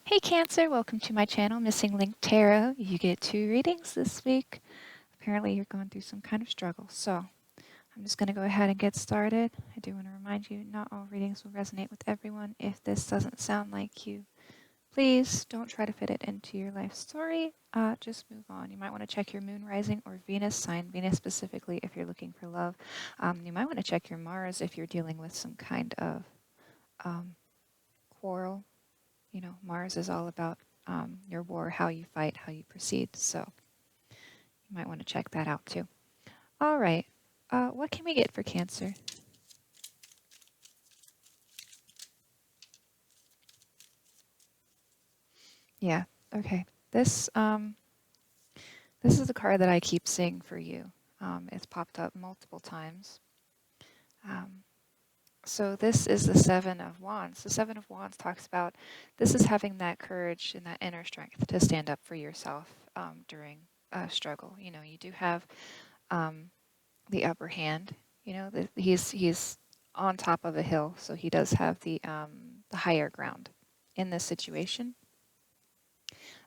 Hey Cancer, welcome to my channel, Missing Link Tarot. You get 2 readings this week. Apparently you're going through some kind of struggle, so I'm just going to go ahead and get started. I do want to remind you, not all readings will resonate with everyone. If this doesn't sound like you, please don't try to fit it into your life story. Just move on. You might want to check your moon, rising, or Venus sign, Venus specifically if you're looking for love. You might want to check your Mars if you're dealing with some kind of quarrel. You know, Mars is all about your war, how you fight, how you proceed. So you might want to check that out too. All right. What can we get for Cancer? Yeah. Okay. This is a card that I keep seeing for you. It's popped up multiple times. So this is the Seven of Wands. The Seven of Wands talks about this is having that courage and that inner strength to stand up for yourself during a struggle. You know, you do have the upper hand. You know, he's on top of a hill, so he does have the higher ground in this situation.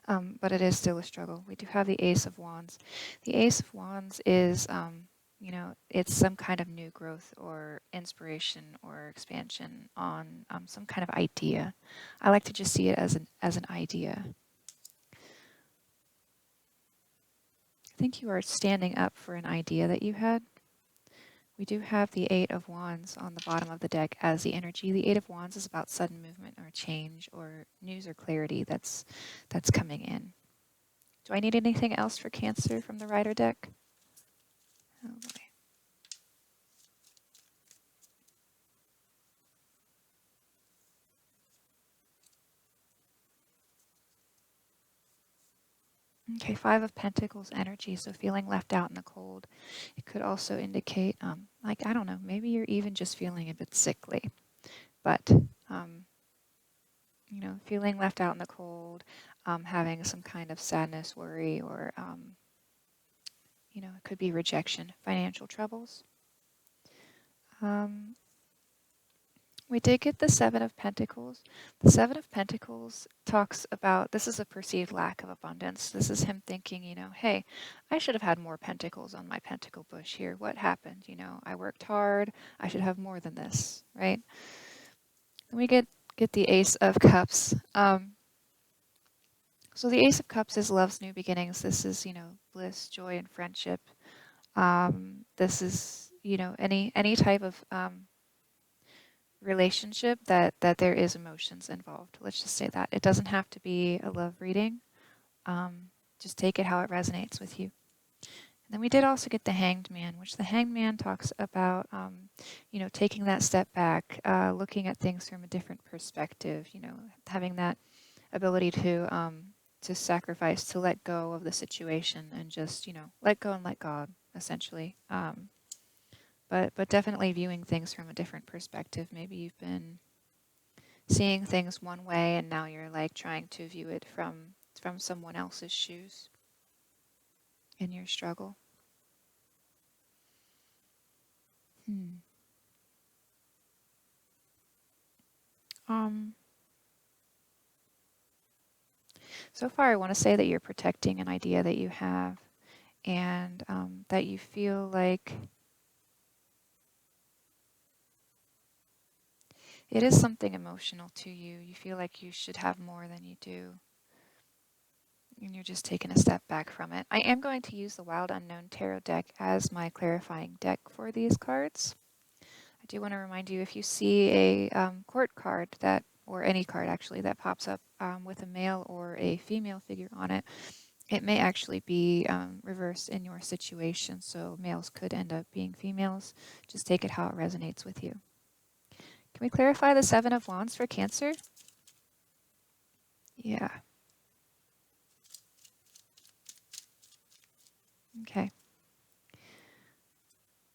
But it is still a struggle. We do have the Ace of Wands. The Ace of Wands is, you know, it's some kind of new growth or inspiration or expansion on some kind of idea. I like to just see it as an idea. I think you are standing up for an idea that you had. We do have the Eight of Wands on the bottom of the deck as the energy. The Eight of Wands is about sudden movement or change or news or clarity that's coming in. Do I need anything else for Cancer from the Rider deck? Oh boy. Okay, Five of Pentacles energy, so feeling left out in the cold. It could also indicate, like, I don't know, maybe you're even just feeling a bit sickly, but, you know, feeling left out in the cold, having some kind of sadness, worry, or, you know, it could be rejection, financial troubles. We did get the Seven of Pentacles. The Seven of Pentacles talks about, this is a perceived lack of abundance. This is him thinking, you know, hey, I should have had more pentacles on my pentacle bush here. What happened? You know, I worked hard. I should have more than this, right? Then we get the Ace of Cups. So the Ace of Cups is love's new beginnings. This is, you know, bliss, joy, and friendship. This is, you know, any type of relationship that there is emotions involved. Let's just say that. It doesn't have to be a love reading. Just take it how it resonates with you. And then we did also get the Hanged Man, which the Hanged Man talks about, you know, taking that step back, looking at things from a different perspective, you know, having that ability to sacrifice, to let go of the situation and just, you know, let go and let God, essentially. But definitely viewing things from a different perspective. Maybe you've been seeing things one way and now you're like trying to view it from someone else's shoes in your struggle. So far I want to say that you're protecting an idea that you have, and that you feel like it is something emotional to you. You feel like you should have more than you do, and you're just taking a step back from it. I am going to use the Wild Unknown Tarot deck as my clarifying deck for these cards. I do want to remind you, if you see a court card that, or any card actually, that pops up with a male or a female figure on it, it may actually be reversed in your situation. So males could end up being females. Just take it how it resonates with you. Can we clarify the Seven of Wands for Cancer? Yeah. Okay.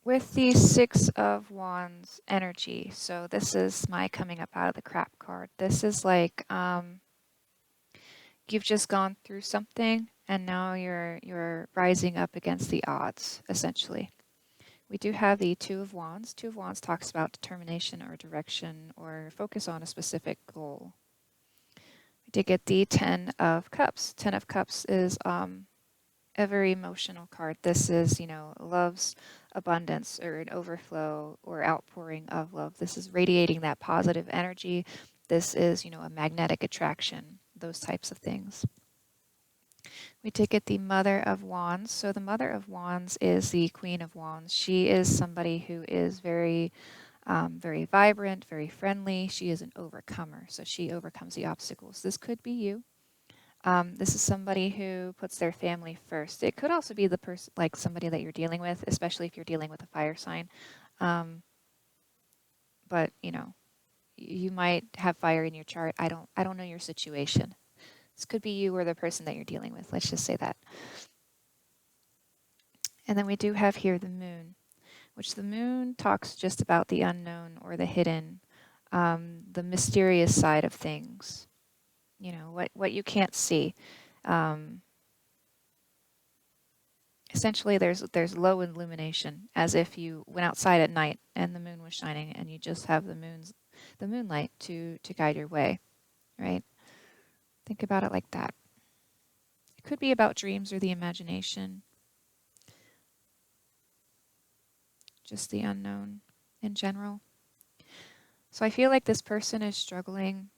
With the Six of Wands energy, so this is my coming up out of the crap card. This is like you've just gone through something and now you're rising up against the odds, essentially. We do have the Two of Wands. Two of Wands talks about determination or direction or focus on a specific goal. We did get the Ten of Cups. Ten of Cups is a very emotional card. This is, love's abundance or an overflow or outpouring of love. This is radiating that positive energy. This is, a magnetic attraction, those types of things. We did get the Mother of Wands. So the Mother of Wands is the Queen of Wands. She is somebody who is very, very vibrant, very friendly. She is an overcomer, so she overcomes the obstacles. This could be you. This is somebody who puts their family first. It could also be the person, like somebody that you're dealing with, especially if you're dealing with a fire sign. But you might have fire in your chart. I don't know your situation. This could be you or the person that you're dealing with. Let's just say that. And then we do have here the Moon, which the Moon talks just about the unknown or the hidden, the mysterious side of things. What you can't see. Essentially, there's low illumination, as if you went outside at night and the moon was shining, and you just have the moonlight to guide your way, right? Think about it like that. It could be about dreams or the imagination, just the unknown in general. So I feel like this person is struggling.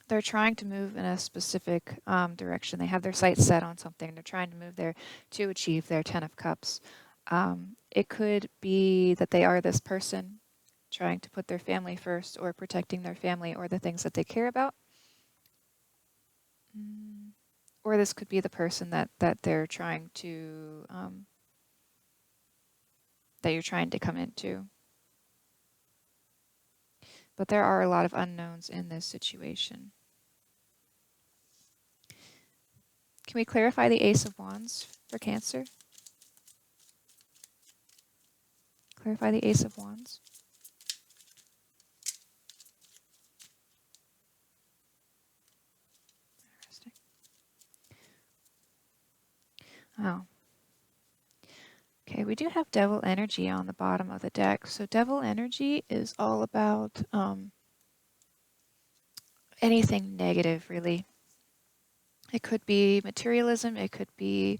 They're trying to move in a specific direction. They have their sights set on something. They're trying to move there to achieve their Ten of Cups. It could be that they are this person trying to put their family first, or protecting their family or the things that they care about. Or this could be the person that they're trying to, that you're trying to come into. But there are a lot of unknowns in this situation. Can we clarify the Ace of Wands for Cancer? Clarify the Ace of Wands. Interesting. Oh. Okay, we do have Devil Energy on the bottom of the deck. So Devil Energy is all about anything negative, really. It could be materialism. It could be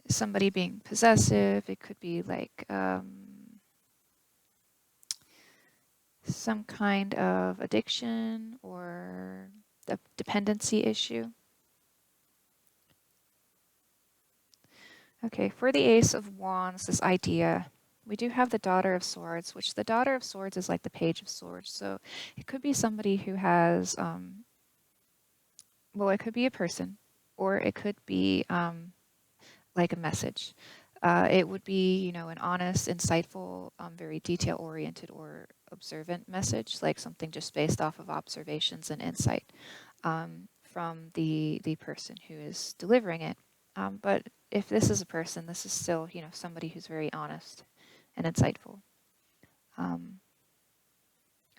somebody being possessive. It could be like some kind of addiction or a dependency issue. Okay, for the Ace of Wands, this idea, we do have the Daughter of Swords, which the Daughter of Swords is like the Page of Swords. So it could be somebody who has, well, it could be a person, or it could be like a message. It would be, an honest, insightful, very detail-oriented or observant message, like something just based off of observations and insight from the person who is delivering it. But if this is a person, this is still, somebody who's very honest and insightful.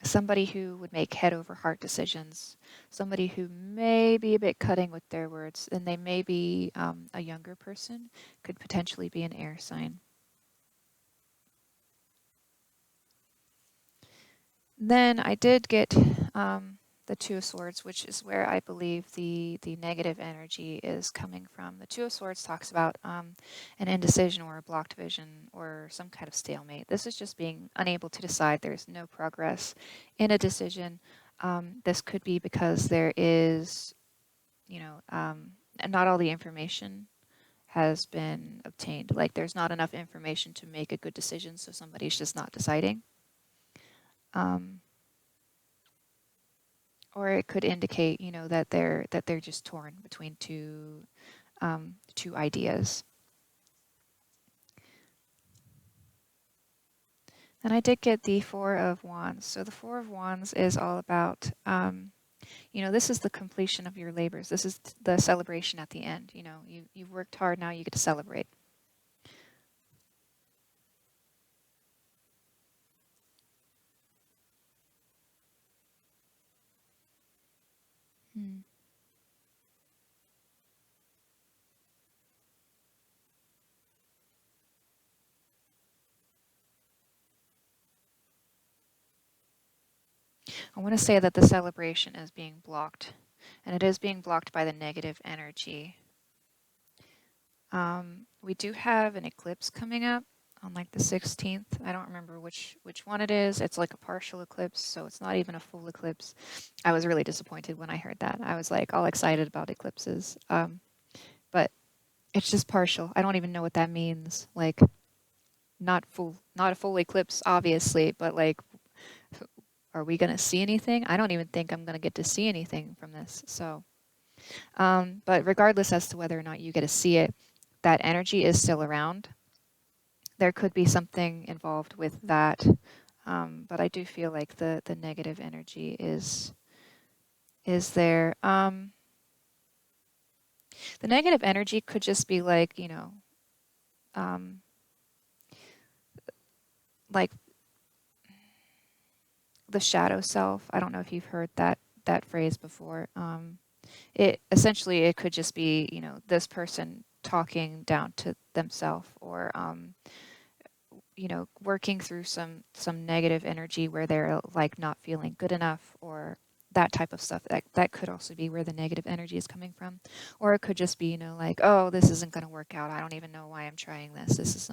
Somebody who would make head over heart decisions. Somebody who may be a bit cutting with their words, and they may be a younger person, could potentially be an air sign. Then I did get the Two of Swords, which is where I believe the negative energy is coming from. The Two of Swords talks about an indecision or a blocked vision or some kind of stalemate. This is just being unable to decide. There's no progress in a decision. This could be because there is, not all the information has been obtained. Like there's not enough information to make a good decision, so somebody's just not deciding. Or it could indicate, that they're just torn between two ideas. And I did get the Four of Wands. So the Four of Wands is all about, this is the completion of your labors. This is the celebration at the end. You've worked hard, now you get to celebrate. I want to say that the celebration is being blocked, and it is being blocked by the negative energy. We do have an eclipse coming up on like the 16th. I don't remember which one it is. It's like a partial eclipse, so it's not even a full eclipse. I was really disappointed when I heard that. I was like all excited about eclipses, but it's just partial. I don't even know what that means. Like, not a full eclipse, obviously, but like, are we gonna see anything? I don't even think I'm gonna get to see anything from this. So, but regardless as to whether or not you get to see it, that energy is still around. There could be something involved with that, but I do feel like the negative energy is there. The negative energy could just be like, like the shadow self. I don't know if you've heard that phrase before. It could just be, this person talking down to themselves, or working through some negative energy where they're like not feeling good enough, or that type of stuff. That could also be where the negative energy is coming from. Or it could just be, like, oh, this isn't going to work out. I don't even know why I'm trying this. This is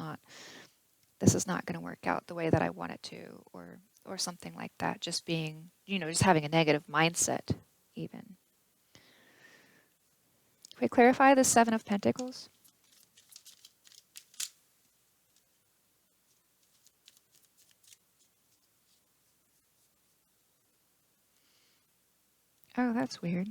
not going to work out the way that I want it to, or something like that. Just being, just having a negative mindset even. Can we clarify the Seven of Pentacles? Oh, that's weird.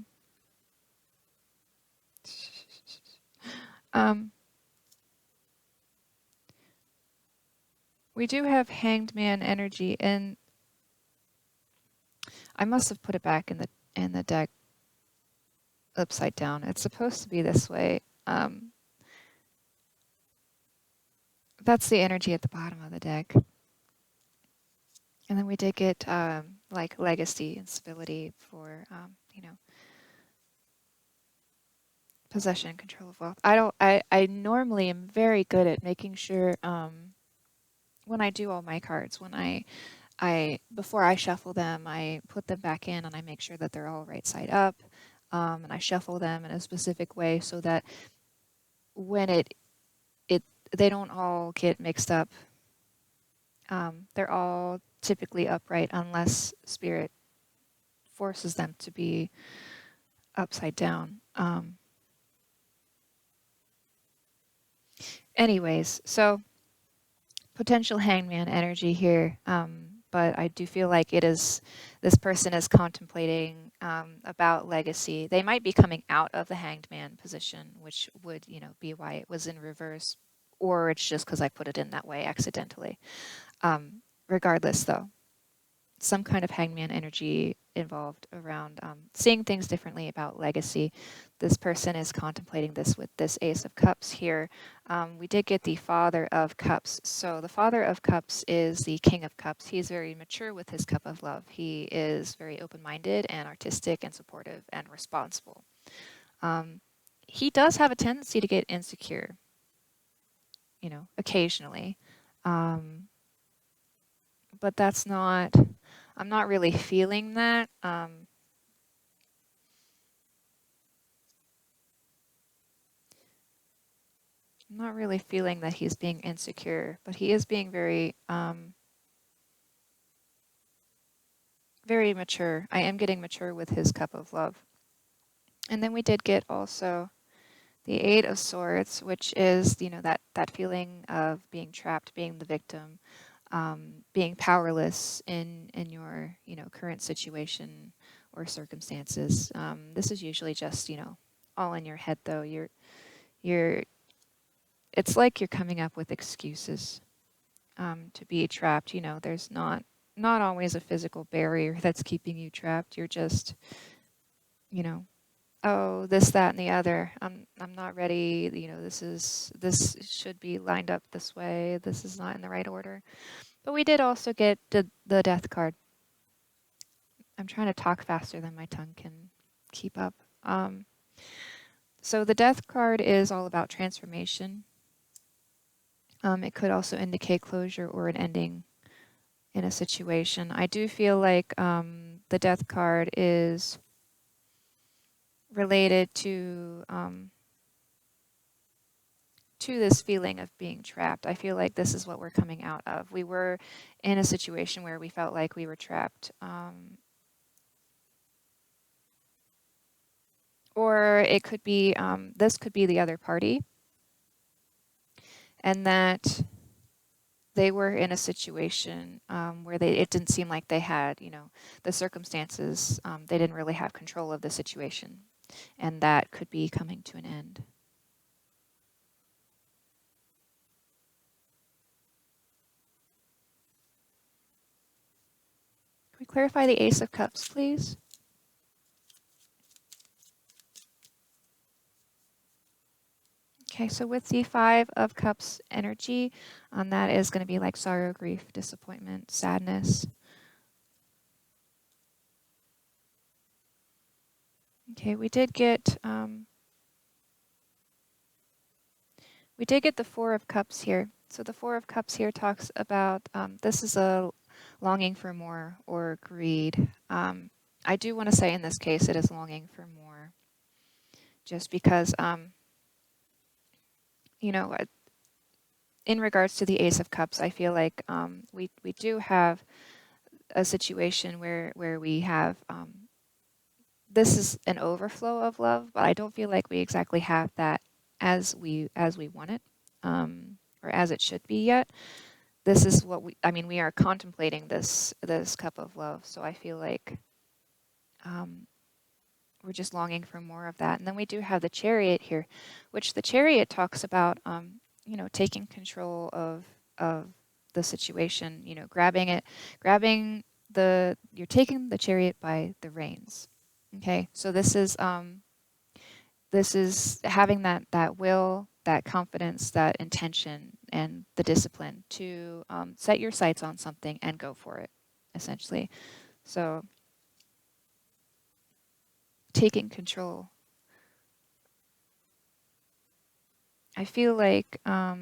We do have Hanged Man energy, and I must have put it back in the deck upside down. It's supposed to be this way. That's the energy at the bottom of the deck. And then we did get like legacy and stability for possession and control of wealth. I normally am very good at making sure when I do all my cards, when I before I shuffle them, I put them back in and I make sure that they're all right side up, and I shuffle them in a specific way so that when they don't all get mixed up. They're all typically upright unless spirit forces them to be upside down. Anyways, so potential hangman energy here, but I do feel like this person is contemplating about legacy. They might be coming out of the hanged man position, which would, be why it was in reverse, or it's just because I put it in that way accidentally. Regardless, though, some kind of hangman energy involved around seeing things differently about legacy. This person is contemplating this with this Ace of Cups here. We did get the Father of Cups. So the Father of Cups is the King of Cups. He's very mature with his cup of love. He is very open-minded and artistic and supportive and responsible. He does have a tendency to get insecure, occasionally. But I'm not really feeling that. I'm not really feeling that he's being insecure, but he is being very, very mature. I am getting mature with his cup of love. And then we did get also the Eight of Swords, which is, that feeling of being trapped, being the victim, being powerless in your, current situation or circumstances. This is usually just, all in your head, though. It's like you're coming up with excuses to be trapped. There's not always a physical barrier that's keeping you trapped. You're just, oh, this, that, and the other. I'm not ready. This should be lined up this way. This is not in the right order. But we did also get the Death card. I'm trying to talk faster than my tongue can keep up. So the Death card is all about transformation. It could also indicate closure or an ending in a situation. I do feel like the death card is related to this feeling of being trapped. I feel like this is what we're coming out of. We were in a situation where we felt like we were trapped. Or it could be, this could be the other party, and that they were in a situation where it didn't seem like they had, the circumstances, they didn't really have control of the situation, and that could be coming to an end. Can we clarify the Ace of Cups, please? Okay, so with the Five of Cups energy, that is going to be like sorrow, grief, disappointment, sadness. Okay, we did get the Four of Cups here. So the Four of Cups here talks about this is a longing for more or greed. I do want to say in this case it is longing for more, just because in regards to the Ace of Cups, I feel like we do have a situation where we have this is an overflow of love, but I don't feel like we exactly have that as we want it, or as it should be yet. This is what we are contemplating this cup of love, so I feel like we're just longing for more of that. And then we do have the Chariot here, which the Chariot talks about taking control of the situation, you're taking the chariot by the reins. Okay, so this is having that will, that confidence, that intention, and the discipline to set your sights on something and go for it, essentially. So taking control. I feel like I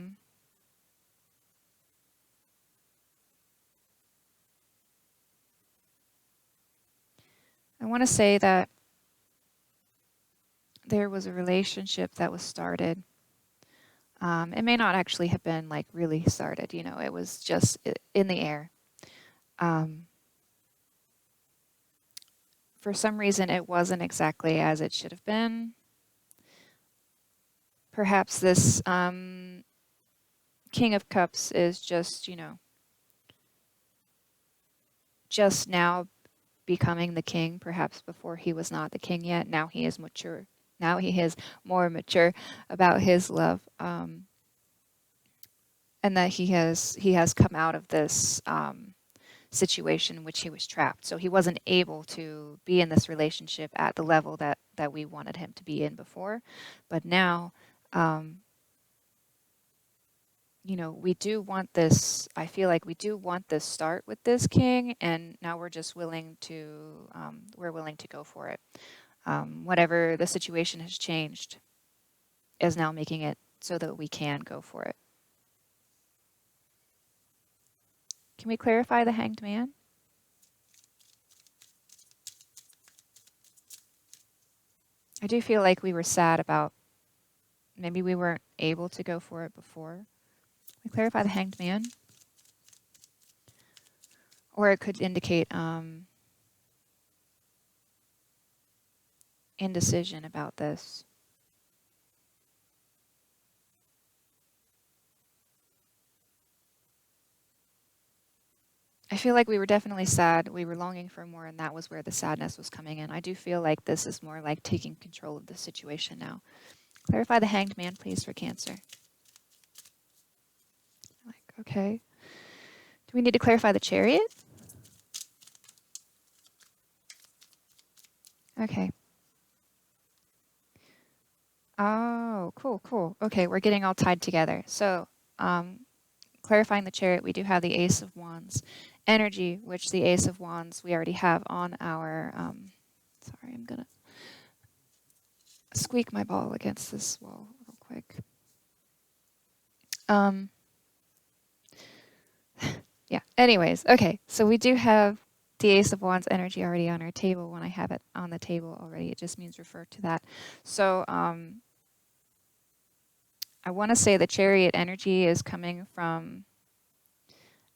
want to say that there was a relationship that was started. It may not actually have been like really started, it was just in the air. For some reason, it wasn't exactly as it should have been. Perhaps this King of Cups is just, just now becoming the king. Perhaps before he was not the king yet. Now he is mature. Now he is more mature about his love, and that he has come out of this situation in which he was trapped. So he wasn't able to be in this relationship at the level that we wanted him to be in before. But now, we do want this, I feel like we do want this start with this king, and now we're just willing to, go for it. Whatever the situation has changed is now making it so that we can go for it. Can we clarify the Hanged Man? I do feel like we were sad about maybe we weren't able to go for it before. Can we clarify the Hanged Man? Or it could indicate indecision about this. I feel like we were definitely sad. We were longing for more, and that was where the sadness was coming in. I do feel like this is more like taking control of the situation now. Clarify the Hanged Man, please, for Cancer. Okay. Do we need to clarify the Chariot? Okay. Oh, cool. Okay, we're getting all tied together. So, clarifying the Chariot, we do have the Ace of Wands energy, which the Ace of Wands we already have on our, sorry, I'm going to squeak my ball against this wall real quick. Yeah, Anyways, okay, so we do have the Ace of Wands energy already on our table. When I have it on the table already, it just means refer to that. So I want to say the Chariot energy is coming from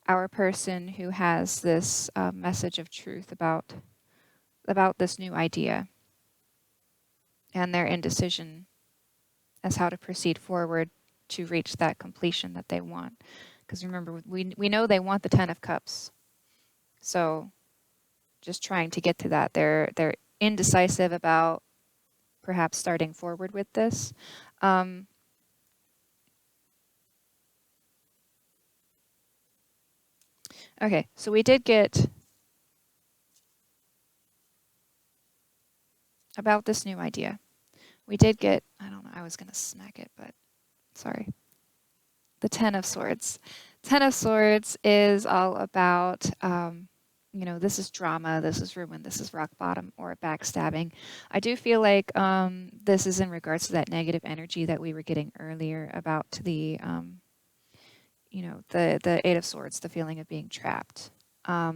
our person who has this message of truth about this new idea and their indecision as how to proceed forward to reach that completion that they want. Because remember, we know they want the Ten of Cups. So just trying to get to that. They're indecisive about perhaps starting forward with this. Okay, so we did get about this new idea. We did get, I don't know, I was going to smack it, but sorry. The Ten of Swords. Ten of Swords is all about, you know, this is drama, this is ruin, this is rock bottom, or backstabbing. I do feel like this is in regards to that negative energy that we were getting earlier about the, you know, the Eight of Swords, the feeling of being trapped. I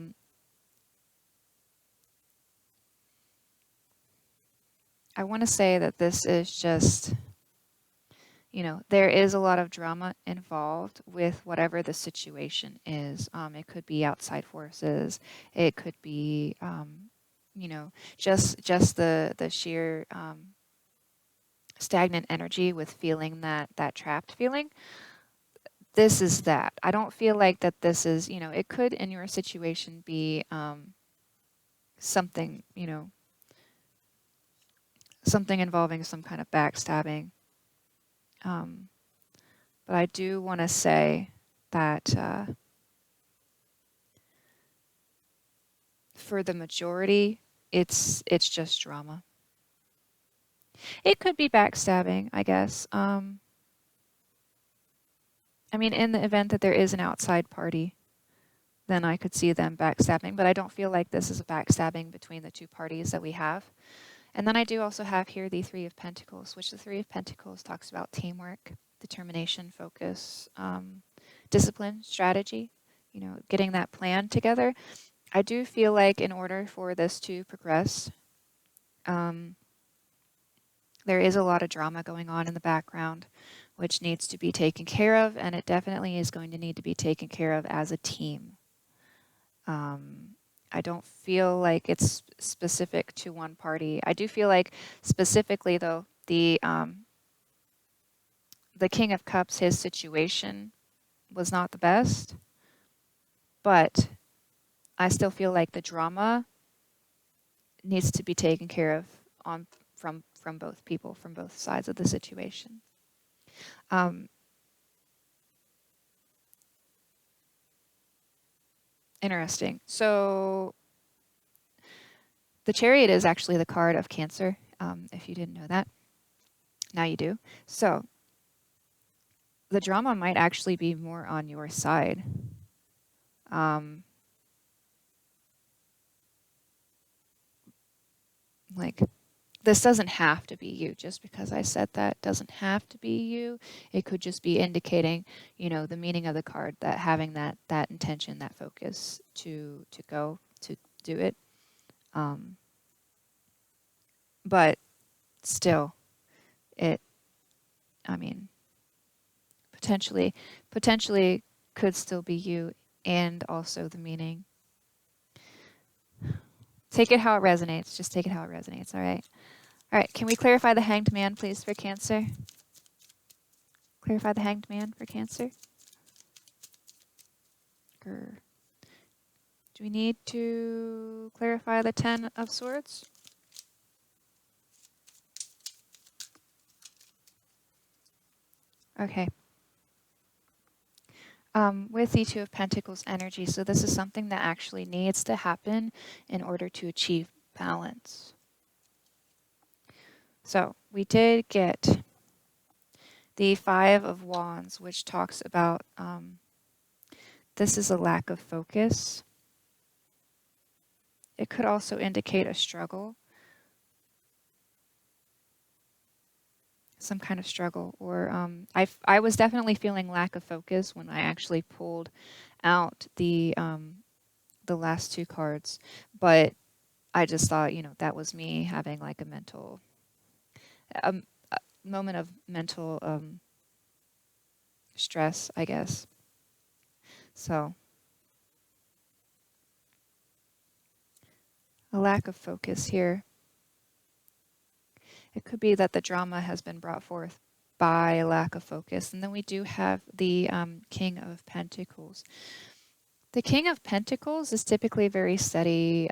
want to say that this is just, you know, there is a lot of drama involved with whatever the situation is. It could be outside forces. It could be, you know, just the sheer stagnant energy with feeling that trapped feeling. This is that. I don't feel like that this is, you know, it could in your situation be something, you know, something involving some kind of backstabbing. But I do want to say that for the majority, it's just drama. It could be backstabbing, I guess. I mean, in the event that there is an outside party, then I could see them backstabbing, but I don't feel like this is a backstabbing between the two parties that we have. And then I do also have here the Three of Pentacles, which the Three of Pentacles talks about teamwork, determination, focus, discipline, strategy, you know, getting that plan together. I do feel like in order for this to progress, there is a lot of drama going on in the background, which needs to be taken care of, and it definitely is going to need to be taken care of as a team. I don't feel like it's specific to one party. I do feel like specifically, though, the King of Cups, his situation was not the best, but I still feel like the drama needs to be taken care of on from both people, from both sides of the situation. Interesting. So the Chariot is actually the card of Cancer, if you didn't know that. Now you do. So the drama might actually be more on your side. Like, this doesn't have to be you. Just because I said that doesn't have to be you. It could just be indicating, you know, the meaning of the card, that having that intention, that focus to go to do it. But still, I mean, potentially could still be you, and also the meaning. Take it how it resonates. Just take it how it resonates. All right. All right. Can we clarify the Hanged Man, please, for Cancer? Clarify the Hanged Man for Cancer. Grr. Do we need to clarify the Ten of Swords? Okay. With the Two of Pentacles energy, so this is something that actually needs to happen in order to achieve balance. So we did get the Five of Wands, which talks about this is a lack of focus. It could also indicate a struggle, some kind of struggle, or I was definitely feeling lack of focus when I actually pulled out the last two cards, but I just thought, that was me having like a moment of mental stress, I guess. So, a lack of focus here. It could be that the drama has been brought forth by a lack of focus. And then we do have the King of Pentacles. The King of Pentacles is typically very steady.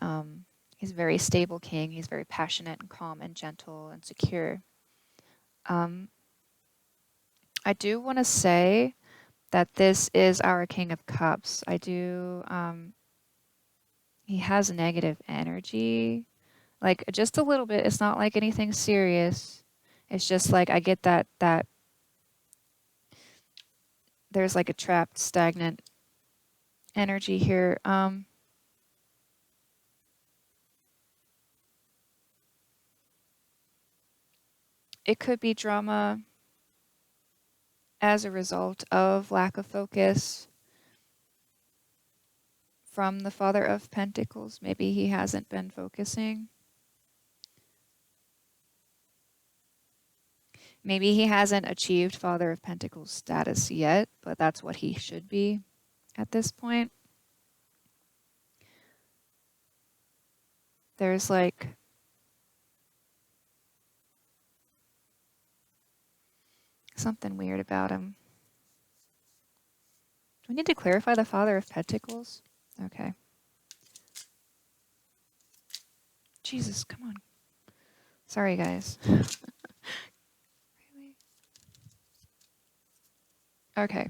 He's a very stable king. He's very passionate and calm and gentle and secure. I do want to say that this is our King of Cups. He has negative energy, like just a little bit. It's not like anything serious. It's just like I get that there's like a trapped, stagnant energy here. It could be drama as a result of lack of focus from the Father of Pentacles. Maybe he hasn't been focusing. Maybe he hasn't achieved Father of Pentacles status yet, but that's what he should be at this point. There's like something weird about him. Do we need to clarify the Father of Pentacles? Okay. Jesus, come on. Sorry, guys. Really? Okay.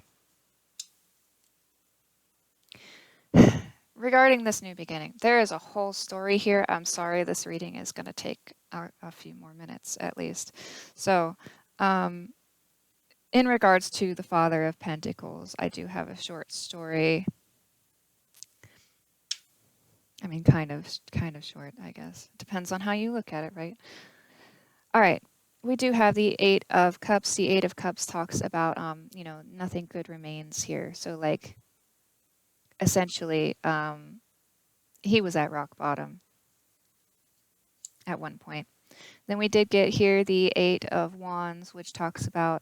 Regarding this new beginning, there is a whole story here. I'm sorry, this reading is going to take a few more minutes at least. So, in regards to the Father of Pentacles, I do have a short story. I mean, kind of short, I guess. Depends on how you look at it, right? All right. We do have the Eight of Cups. The Eight of Cups talks about, nothing good remains here. So, like, essentially, he was at rock bottom at one point. Then we did get here the Eight of Wands, which talks about,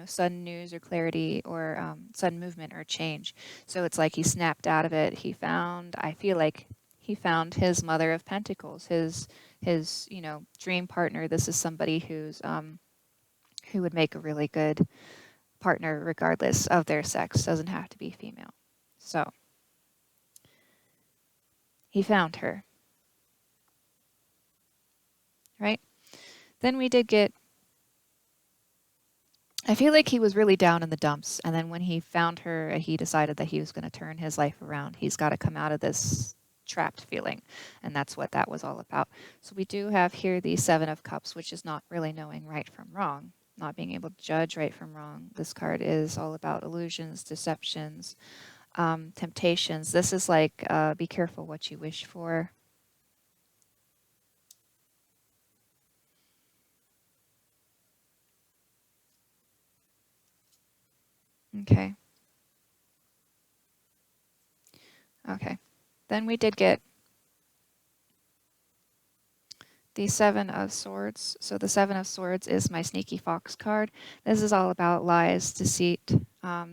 sudden news or clarity or sudden movement or change. So it's like he snapped out of it. I feel like he found his Mother of Pentacles, his dream partner. This is somebody who would make a really good partner regardless of their sex. Doesn't have to be female. So he found her. Right? Then we did get, I feel like he was really down in the dumps. And then when he found her, he decided that he was going to turn his life around. He's got to come out of this trapped feeling. And that's what that was all about. So we do have here the Seven of Cups, which is not really knowing right from wrong, not being able to judge right from wrong. This card is all about illusions, deceptions, temptations. This is like, be careful what you wish for. Okay. Okay. Then we did get the Seven of Swords. So the Seven of Swords is my Sneaky Fox card. This is all about lies, deceit.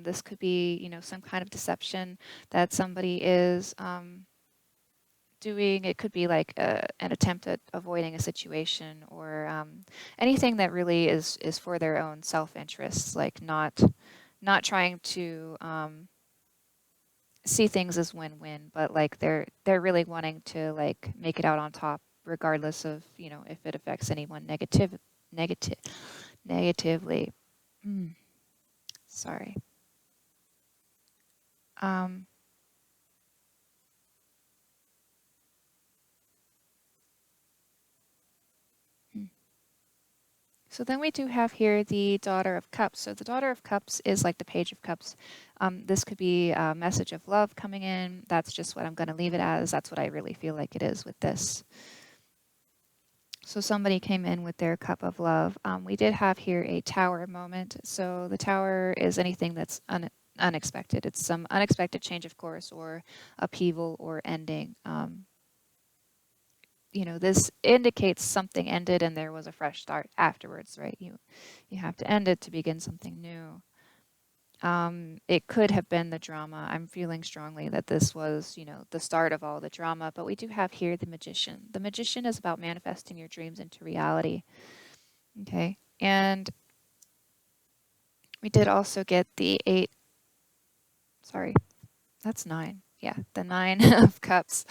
This could be, some kind of deception that somebody is doing. It could be like an attempt at avoiding a situation or anything that really is for their own self-interest, like not trying to see things as win-win, but like they're really wanting to like make it out on top, regardless of if it affects anyone negatively. Sorry. So then we do have here the Daughter of Cups. So the Daughter of Cups is like the Page of Cups. This could be a message of love coming in. That's just what I'm going to leave it as. That's what I really feel like it is with this. So somebody came in with their cup of love. We did have here a Tower moment. So the Tower is anything that's unexpected. It's some unexpected change of course or upheaval or ending. This indicates something ended and there was a fresh start afterwards, right? You have to end it to begin something new. It could have been the drama. I'm feeling strongly that this was, the start of all the drama, but we do have here the magician. The magician is about manifesting your dreams into reality. Okay. And we did also get the that's 9. Yeah, the 9 of cups.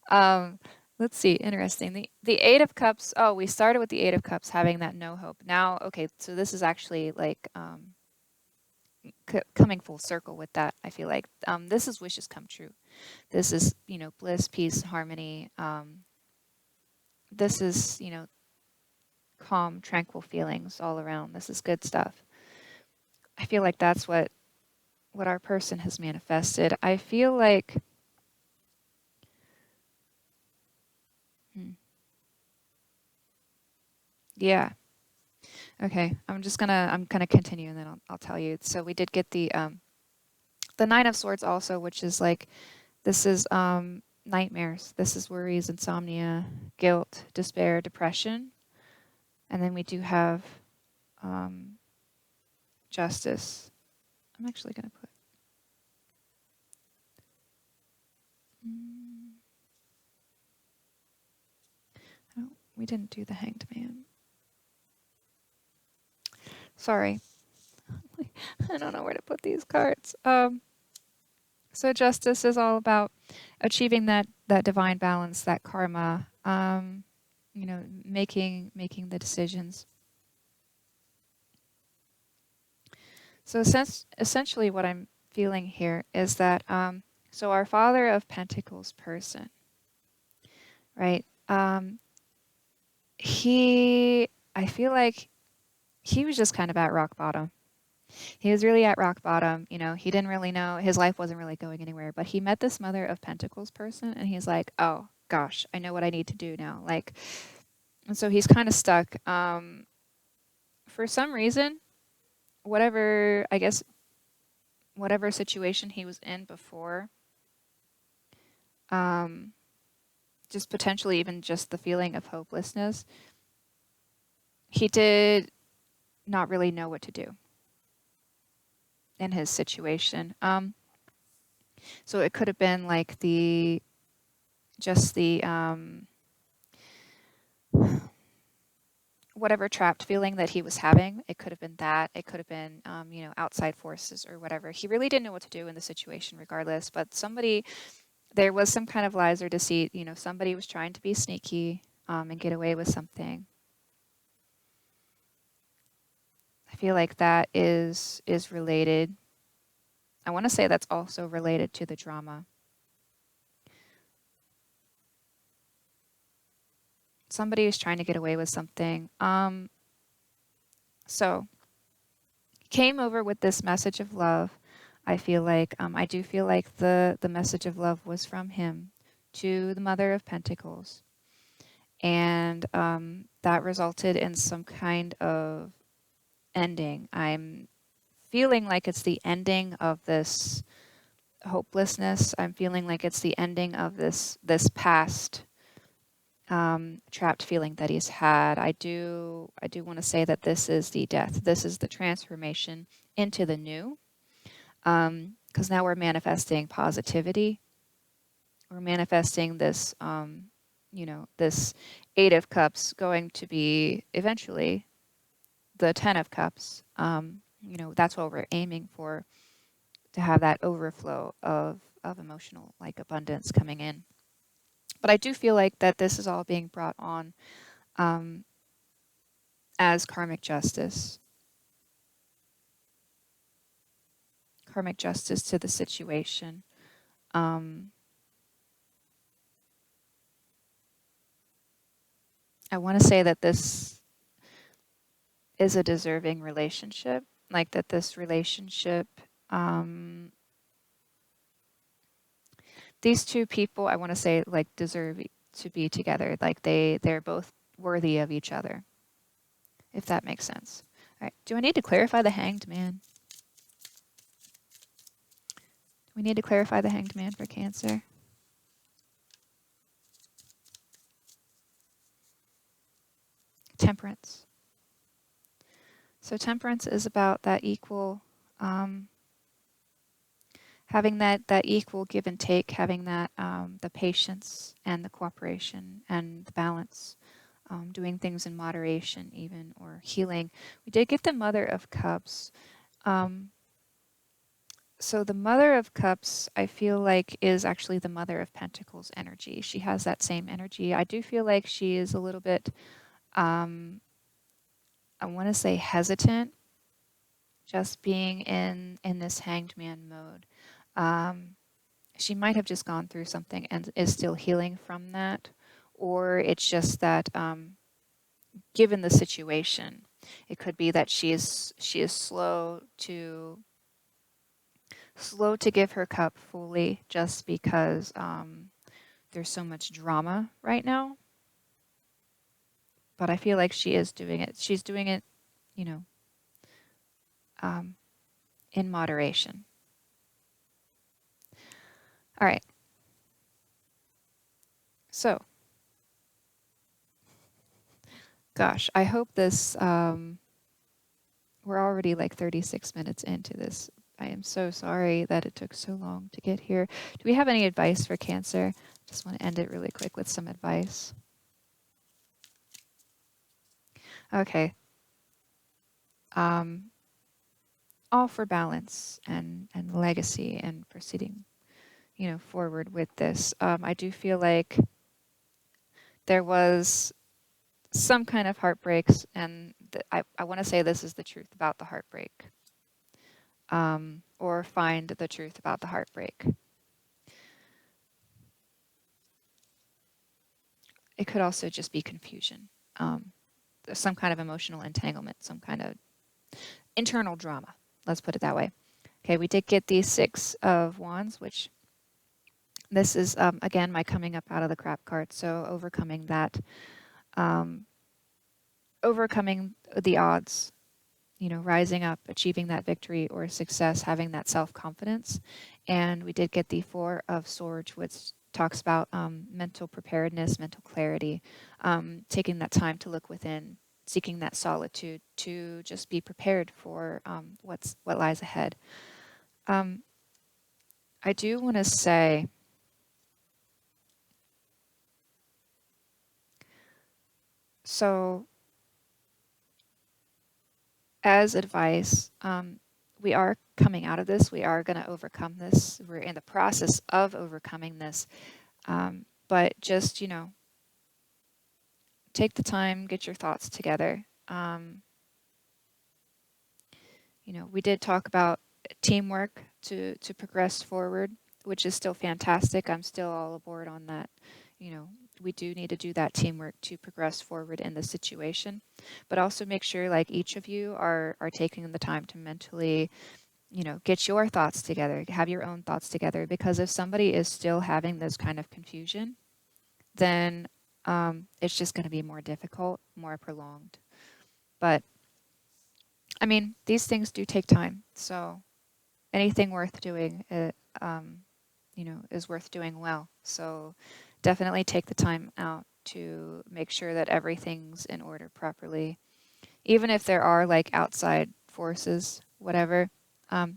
Let's see, interesting. The 8 of cups, oh, we started with the 8 of cups having that no hope. Now, okay, so this is actually like coming full circle with that, I feel like. This is wishes come true. This is, bliss, peace, harmony. This is, calm, tranquil feelings all around. This is good stuff. I feel like that's what our person has manifested. I feel like yeah. Okay. I'm gonna continue and then I'll tell you. So we did get the 9 of Swords also, which is like this is nightmares. This is worries, insomnia, guilt, despair, depression. And then we do have justice. I'm actually gonna put oh, we didn't do the Hanged Man. Sorry. I don't know where to put these cards. So justice is all about achieving that divine balance, that karma. Making the decisions. So essentially, what I'm feeling here is that so our Father of Pentacles person, right? I feel like he was just kind of at rock bottom. He was really at rock bottom. He didn't really know. His life wasn't really going anywhere. But he met this Mother of Pentacles person, and he's like, oh, gosh, I know what I need to do now. And so he's kind of stuck. For some reason, whatever situation he was in before, just potentially even just the feeling of hopelessness, he did not really know what to do in his situation. So it could have been like whatever trapped feeling that he was having. It could have been that. It could have been, outside forces or whatever. He really didn't know what to do in the situation regardless, but there was some kind of lies or deceit. Somebody was trying to be sneaky and get away with something. I feel like that is related. I want to say that's also related to the drama. Somebody was trying to get away with something. So came over with this message of love. I feel like I do feel like the message of love was from him to the Mother of Pentacles, and that resulted in some kind of ending. I'm feeling like it's the ending of this hopelessness. I'm feeling like it's the ending of this past trapped feeling that he's had. I do want to say that this is the death. This is the transformation into the new. Because now we're manifesting positivity. We're manifesting this, this 8 of Cups going to be eventually the 10 of Cups. That's what we're aiming for, to have that overflow of emotional abundance coming in. But I do feel like that this is all being brought on as karmic justice. Karmic justice to the situation. I want to say that this is a deserving relationship, like that this relationship, these two people, I want to say deserve to be together. Like they're both worthy of each other, if that makes sense. All right. Do I need to clarify the Hanged Man? We need to clarify the Hanged Man for Cancer. Temperance. So temperance is about that equal, having that equal give and take, having that the patience and the cooperation and the balance, doing things in moderation even, or healing. We did get the Mother of Cups. So the Mother of Cups, I feel like, is actually the Mother of Pentacles energy. She has that same energy. I do feel like she is a little bit, I want to say hesitant, just being in this Hanged Man mode. She might have just gone through something and is still healing from that, or it's just that given the situation, it could be that she is slow to give her cup fully, just because there's so much drama right now. But I feel like she is doing it. She's doing it, you know, in moderation. All right. So, gosh, I hope this, we're already like 36 minutes into this. I am so sorry that it took so long to get here. Do we have any advice for Cancer? Just want to end it really quick with some advice. Okay. All for balance and legacy and proceeding, forward with this. I do feel like there was some kind of heartbreaks, and I want to say this is the truth about the heartbreak, or find the truth about the heartbreak. It could also just be confusion, some kind of emotional entanglement, some kind of internal drama. Let's put it that way. Okay, we did get the Six of Wands, which this is, again, my coming up out of the crap card. So overcoming that, overcoming the odds, rising up, achieving that victory or success, having that self-confidence. And we did get the Four of Swords, which talks about mental preparedness, mental clarity, taking that time to look within, seeking that solitude to just be prepared for what lies ahead. I do want to say, so as advice, we are coming out of this. We are going to overcome this. We're in the process of overcoming this. But just, take the time, get your thoughts together. We did talk about teamwork to progress forward, which is still fantastic. I'm still all aboard on that. We do need to do that teamwork to progress forward in the situation, but also make sure like each of you are taking the time to mentally, get your thoughts together, have your own thoughts together, because if somebody is still having this kind of confusion, then it's just going to be more difficult, more prolonged. But I mean, these things do take time. So anything worth doing, is worth doing well. So definitely take the time out to make sure that everything's in order properly. Even if there are like outside forces, whatever,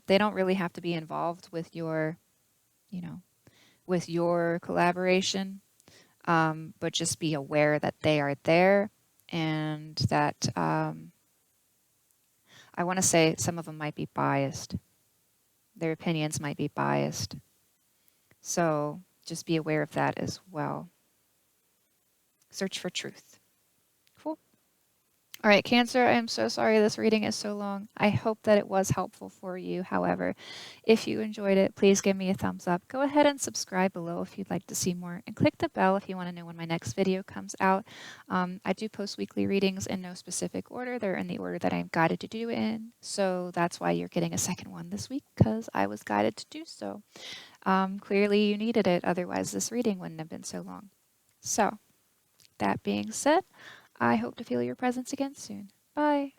they don't really have to be involved with your, with your collaboration. But just be aware that they are there, and that I want to say some of them might be biased. Their opinions might be biased. So just be aware of that as well. Search for truth. Cool. All right, Cancer, I am so sorry this reading is so long. I hope that it was helpful for you. However, if you enjoyed it, please give me a thumbs up. Go ahead and subscribe below if you'd like to see more, and click the bell if you want to know when my next video comes out. I do post weekly readings in no specific order. They're in the order that I'm guided to do in. So that's why you're getting a second one this week, because I was guided to do so. Clearly you needed it, otherwise this reading wouldn't have been so long. So, that being said, I hope to feel your presence again soon. Bye.